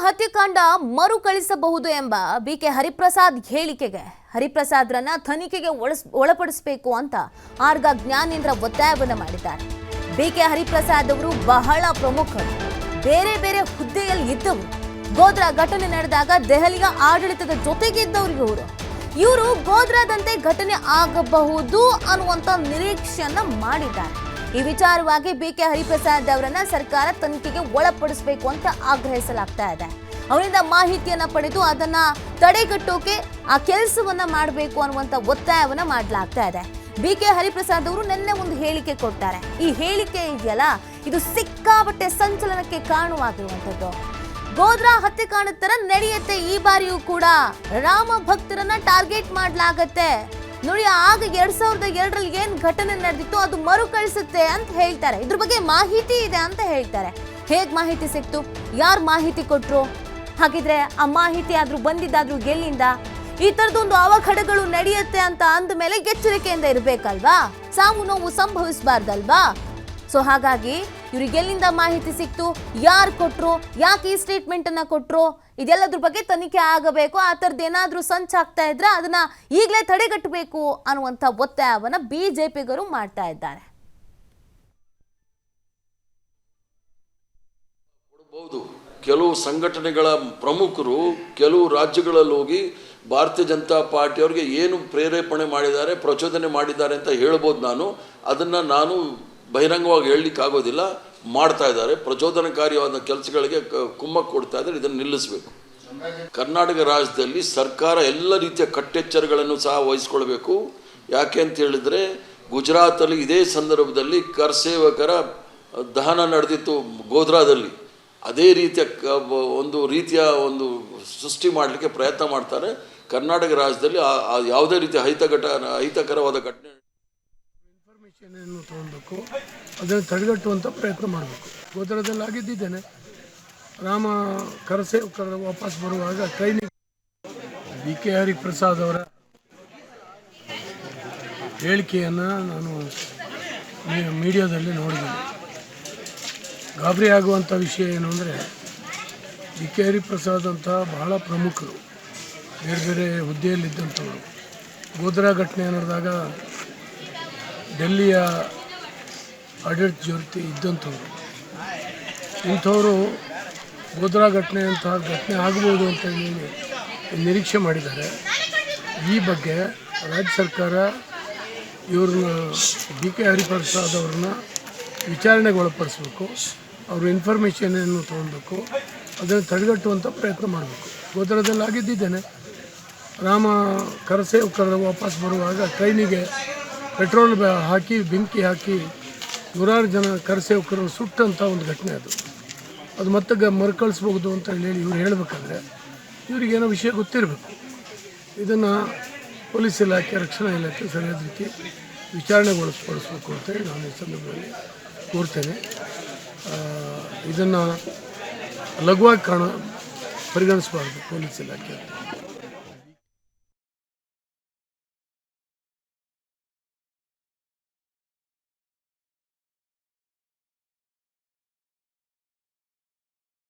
ಹತ್ಯಾಕಾಂಡ ಮರುಕಳಿಸಬಹುದು ಎಂಬ ಬಿಕೆ ಹರಿಪ್ರಸಾದ್ ಹೇಳಿಕೆಗೆ ಹರಿಪ್ರಸಾದ್ರನ್ನ ತನಿಖೆಗೆ ಒಳಪಡಿಸಬೇಕು ಅಂತ ಆರ್ಗ ಜ್ಞಾನೇಂದ್ರ ಒತ್ತಾಯವನ್ನು ಮಾಡಿದ್ದಾರೆ. ಬಿಕೆ ಹರಿಪ್ರಸಾದ್ ಅವರು ಬಹಳ ಪ್ರಮುಖರು, ಬೇರೆ ಬೇರೆ ಹುದ್ದೆಯಲ್ಲಿ ಇದ್ದವರು. ಗೋಧ್ರಾ ಘಟನೆ ನಡೆದಾಗ ದೆಹಲಿಯ ಆಡಳಿತದ ಜೊತೆಗೆ ಇದ್ದವರು ಇವರು ಗೋಧ್ರಾದಂತೆ ಘಟನೆ ಆಗಬಹುದು ಅನ್ನುವಂತ ನಿರೀಕ್ಷೆಯನ್ನ ಮಾಡಿದ್ದಾರೆ. ಈ ವಿಚಾರವಾಗಿ ಬಿಕೆ ಹರಿಪ್ರಸಾದ್ ಅವರನ್ನ ಸರ್ಕಾರ ತನಿಖೆಗೆ ಒಳಪಡಿಸಬೇಕು ಅಂತ ಆಗ್ರಹಿಸಲಾಗ್ತಾ ಇದೆ. ಅವರಿಂದ ಮಾಹಿತಿಯನ್ನ ಪಡೆದು ಅದನ್ನ ತಡೆಗಟ್ಟೋಕೆ ಆ ಕೆಲಸವನ್ನ ಮಾಡಬೇಕು ಅನ್ನುವಂತ ಒತ್ತಾಯವನ್ನ ಮಾಡಲಾಗ್ತಾ ಇದೆ. ಬಿಕೆ ಹರಿಪ್ರಸಾದ್ ಅವರು ನಿನ್ನೆ ಒಂದು ಹೇಳಿಕೆ ಕೊಡ್ತಾರೆ. ಈ ಹೇಳಿಕೆ ಇದೆಯಲ್ಲ, ಇದು ಸಿಕ್ಕಾಪಟ್ಟೆ ಸಂಚಲನಕ್ಕೆ ಕಾರಣವಾಗಿರುವಂತದ್ದು. ಗೋಧ್ರಾ ಹತ್ಯಾಕಾಂಡದ ತರ ನಡೆಯುತ್ತೆ ಈ ಬಾರಿಯೂ ಕೂಡ. ರಾಮ ಭಕ್ತರನ್ನ ಟಾರ್ಗೆಟ್ ಮಾಡಲಾಗತ್ತೆ ನೋಡಿ. ಆಗ 2002ರಲ್ಲಿ ಏನ್ ಘಟನೆ ನಡೆದಿತ್ತು ಅದು ಮರುಕಳಿಸುತ್ತೆ ಅಂತ ಹೇಳ್ತಾರೆ. ಇದ್ರ ಬಗ್ಗೆ ಮಾಹಿತಿ ಇದೆ ಅಂತ ಹೇಳ್ತಾರೆ. ಹೇಗ್ ಮಾಹಿತಿ ಸಿಕ್ತು, ಯಾರು ಮಾಹಿತಿ ಕೊಟ್ರು, ಹಾಗಿದ್ರೆ ಆ ಮಾಹಿತಿ ಆದ್ರೂ ಬಂದಿದ್ದಾದ್ರೂ ಎಲ್ಲಿಂದ? ಈ ತರದೊಂದು ಅವಘಡಗಳು ನಡೆಯುತ್ತೆ ಅಂತ ಅಂದ ಮೇಲೆ ಎಚ್ಚರಿಕೆಯಿಂದ ಇರ್ಬೇಕಲ್ವಾ, ಸಾವು ನೋವು ಸಂಭವಿಸಬಾರ್ದಲ್ವಾ? ಸೊ ಹಾಗಾಗಿ ಇವ್ರಿಗೆ ಎಲ್ಲಿಂದ ಮಾಹಿತಿ ಸಿಕ್ತು, ಯಾರು ಕೊಟ್ರು, ಯಾಕೆ ಈ ಸ್ಟೇಟ್ಮೆಂಟ್ ಅನ್ನ ಕೊಟ್ರು, ಇದೆಲ್ಲದ್ರ ಬಗ್ಗೆ ತನಿಖೆ ಆಗಬೇಕು. ಆ ಥರದ್ದು ಏನಾದ್ರೂ ಸಂಚಾಗ್ತಾ ಇದ್ರೆ ಅದನ್ನ ಈಗಲೇ ತಡೆಗಟ್ಟಬೇಕು ಅನ್ನುವಂಥ ಒತ್ತಾಯವನ್ನ ಬಿಜೆಪಿಗರು ಮಾಡ್ತಾ ಇದ್ದಾರೆ. ಕೆಲವು ಸಂಘಟನೆಗಳ ಪ್ರಮುಖರು ಕೆಲವು ರಾಜ್ಯಗಳಲ್ಲಿ ಹೋಗಿ ಭಾರತೀಯ ಜನತಾ ಪಾರ್ಟಿಯವರಿಗೆ ಏನು ಪ್ರೇರೇಪಣೆ ಮಾಡಿದ್ದಾರೆ, ಪ್ರಚೋದನೆ ಮಾಡಿದ್ದಾರೆ ಅಂತ ಹೇಳ್ಬೋದು. ನಾನು ಬಹಿರಂಗವಾಗಿ ಹೇಳಲಿಕ್ಕೆ ಆಗೋದಿಲ್ಲ. ಮಾಡ್ತಾ ಇದ್ದಾರೆ, ಪ್ರಚೋದನಕಾರಿಯಾದ ಕೆಲಸಗಳಿಗೆ ಕುಮ್ಮಕ್ಕು ಕೊಡ್ತಾ ಇದ್ದಾರೆ. ಇದನ್ನು ನಿಲ್ಲಿಸಬೇಕು. ಕರ್ನಾಟಕ ರಾಜ್ಯದಲ್ಲಿ ಸರ್ಕಾರ ಎಲ್ಲ ರೀತಿಯ ಕಟ್ಟೆಚ್ಚರಗಳನ್ನು ಸಹ ವಹಿಸ್ಕೊಳ್ಬೇಕು. ಯಾಕೆ ಅಂತ ಹೇಳಿದ್ರೆ, ಗುಜರಾತಲ್ಲಿ ಇದೇ ಸಂದರ್ಭದಲ್ಲಿ ಕರ್ಸೇವಕರ ದಹನ ನಡೆದಿತ್ತು ಗೋಧ್ರಾದಲ್ಲಿ. ಅದೇ ರೀತಿಯ ಒಂದು ಸೃಷ್ಟಿ ಮಾಡಲಿಕ್ಕೆ ಪ್ರಯತ್ನ ಮಾಡ್ತಾರೆ. ಕರ್ನಾಟಕ ರಾಜ್ಯದಲ್ಲಿ ಯಾವುದೇ ರೀತಿಯ ಅಹಿತಕರವಾದ ಘಟನೆ ಇನ್ಫಾರ್ಮೇಷನ್ ತಗೊಳ್ಬೇಕು, ಅದನ್ನು ತಡೆಗಟ್ಟುವಂಥ ಪ್ರಯತ್ನ ಮಾಡಬೇಕು. ಗೋಧ್ರಾದಲ್ಲಿ ಆಗಿದ್ದೇನೆ. ರಾಮ ಕರಸೇವಕರ ವಾಪಸ್ ಬರುವಾಗ ಟ್ರೈನಿಗೆ ಬಿಕೆ ಹರಿಪ್ರಸಾದ್ ಅವರ ಹೇಳಿಕೆಯನ್ನು ನಾನು ಮೀಡಿಯಾದಲ್ಲಿ ನೋಡಿದ್ದೇನೆ. ಗಾಬರಿ ಆಗುವಂಥ ವಿಷಯ ಏನು ಅಂದರೆ, ಬಿಕೆ ಹರಿಪ್ರಸಾದ್ ಅಂತ ಬಹಳ ಪ್ರಮುಖರು, ಬೇರೆ ಬೇರೆ ಹುದ್ದೆಯಲ್ಲಿದ್ದಂಥವರು. ಗೋಧ್ರಾ ಘಟನೆ ನಡೆದಾಗ ಡೆಲ್ಲಿಯ ಆಡಳಿತ ಜೊತೆ ಇದ್ದಂಥವ್ರು. ಇಂಥವರು ಗೋಧ್ರಾ ಘಟನೆ ಆಗ್ಬೋದು ಅಂತ ಹೇಳಿ ನಿರೀಕ್ಷೆ ಮಾಡಿದ್ದಾರೆ. ಈ ಬಗ್ಗೆ ರಾಜ್ಯ ಸರ್ಕಾರ ಇವ್ರನ್ನ ಬಿಕೆ ಹರಿಪ್ರಸಾದ್ ಅವ್ರನ್ನ ವಿಚಾರಣೆಗೆ ಒಳಪಡಿಸ್ಬೇಕು. ಅವರು ಇನ್ಫಾರ್ಮೇಷನನ್ನು ತೊಗೊಳ್ಬೇಕು, ಅದನ್ನು ತಡೆಗಟ್ಟುವಂಥ ಪ್ರಯತ್ನ ಮಾಡಬೇಕು. ಗೋಧ್ರಾದಲ್ಲಿ ಆಗಿದ್ದೇನೆ. ರಾಮ ಕರಸೇವಕರ ವಾಪಸ್ ಬರುವಾಗ ಟ್ರೈನಿಗೆ ಪೆಟ್ರೋಲ್ ಹಾಕಿ ಬೆಂಕಿ ಹಾಕಿ ನೂರಾರು ಜನ ಕರಸೇವಕರು ಸುಟ್ಟಂಥ ಒಂದು ಘಟನೆ ಅದು ಮತ್ತೆ ಮರುಕಳಿಸ್ಬೋದು ಅಂತ ಹೇಳಿ ಇವ್ರು ಹೇಳಬೇಕಾದ್ರೆ ಇವರಿಗೇನೋ ವಿಷಯ ಗೊತ್ತಿರಬೇಕು. ಇದನ್ನು ಪೊಲೀಸ್ ಇಲಾಖೆ, ರಕ್ಷಣಾ ಇಲಾಖೆ ಸರಿಯಾದ ರೀತಿ ವಿಚಾರಣೆಗೆ ಒಳಪಡಿಸ್ಬೇಕು ಅಂತೇಳಿ ನಾನು ಈ ಸಂದರ್ಭದಲ್ಲಿ ಕೋರ್ತೇನೆ. ಇದನ್ನು ಲಘುವಾಗಿ ಪರಿಗಣಿಸಬಾರ್ದು ಪೊಲೀಸ್ ಇಲಾಖೆ ಅಂತ.